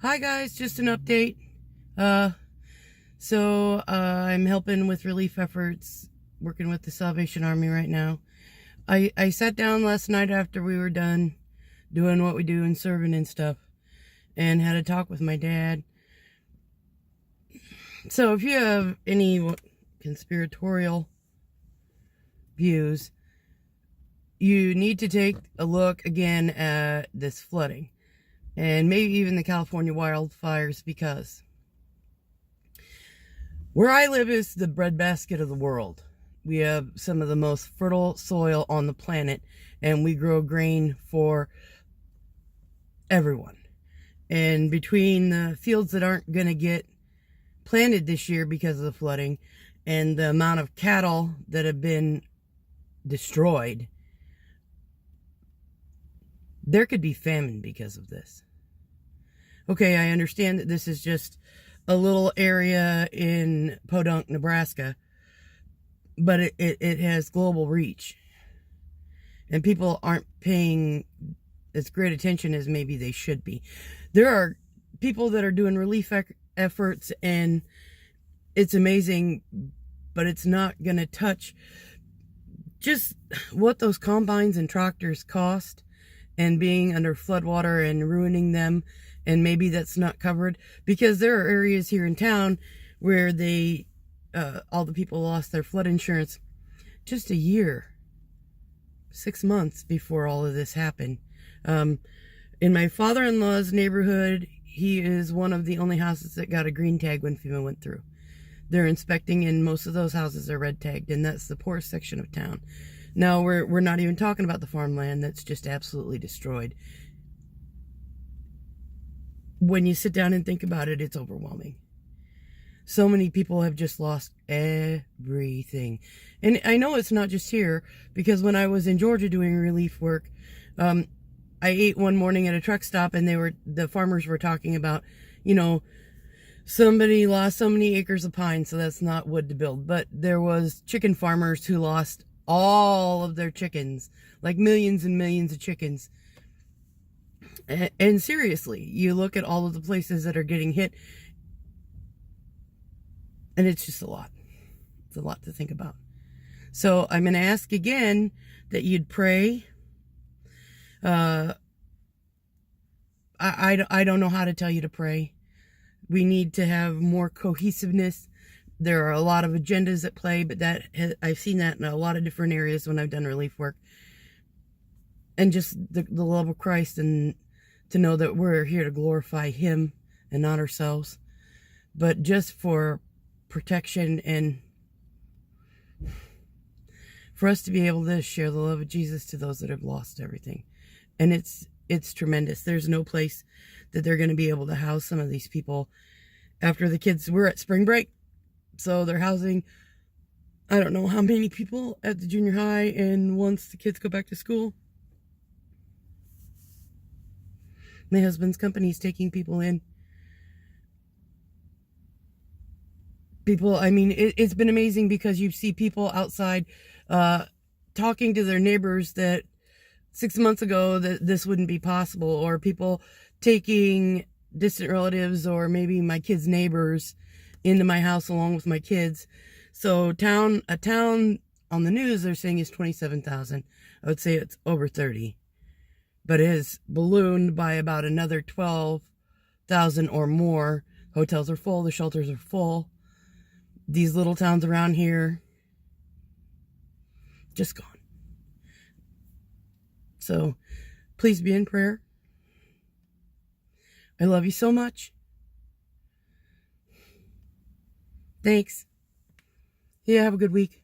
Hi guys, just an update. I'm helping with relief efforts, working with the Salvation Army right now. I sat down last night after we were done doing what we do and serving and stuff, and had a talk with my dad. So if you have any conspiratorial views, you need to take a look again at this flooding and maybe even the California wildfires, because where I live is the breadbasket of the world. We have some of the most fertile soil on the planet, and we grow grain for everyone. And between the fields that aren't going to get planted this year because of the flooding and the amount of cattle that have been destroyed, there could be famine because of this. Okay, I understand that this is just a little area in Podunk, Nebraska, but it has global reach. And people aren't paying as great attention as maybe they should be. There are people that are doing relief efforts, and it's amazing, but it's not going to touch just what those combines and tractors cost, and being under floodwater and ruining them. And maybe that's not covered, because there are areas here in town where all the people lost their flood insurance just a year, 6 months before all of this happened. In my father-in-law's neighborhood, he is one of the only houses that got a green tag when FEMA went through. They're inspecting, and most of those houses are red tagged, and that's the poorest section of town. Now, we're not even talking about the farmland that's just absolutely destroyed. When you sit down and think about it, it's overwhelming. So many people have just lost everything. And I know it's not just here, because when I was in Georgia doing relief work, I ate one morning at a truck stop, and the farmers were talking about, somebody lost so many acres of pine, so that's not wood to build. But there was chicken farmers who lost all of their chickens, like millions and millions of chickens. And seriously, you look at all of the places that are getting hit, and it's just a lot. It's a lot to think about. So I'm going to ask again that you'd pray. I don't know how to tell you to pray. We need to have more cohesiveness. There are a lot of agendas at play, but I've seen that in a lot of different areas when I've done relief work. And just the love of Christ, and to know that we're here to glorify Him and not ourselves, but just for protection and for us to be able to share the love of Jesus to those that have lost everything. And it's tremendous. There's no place that they're going to be able to house some of these people after the kids were at spring break. So they're housing, I don't know how many people at the junior high, and once the kids go back to school, my husband's company is taking people in. It's been amazing, because you see people outside talking to their neighbors that 6 months ago that this wouldn't be possible, or people taking distant relatives or maybe my kids' neighbors into my house along with my kids. So a town on the news, they're saying is 27,000. I would say it's over 30. But it has ballooned by about another 12,000 or more. Hotels are full. The shelters are full. These little towns around here, just gone. So please be in prayer. I love you so much. Thanks. Yeah, have a good week.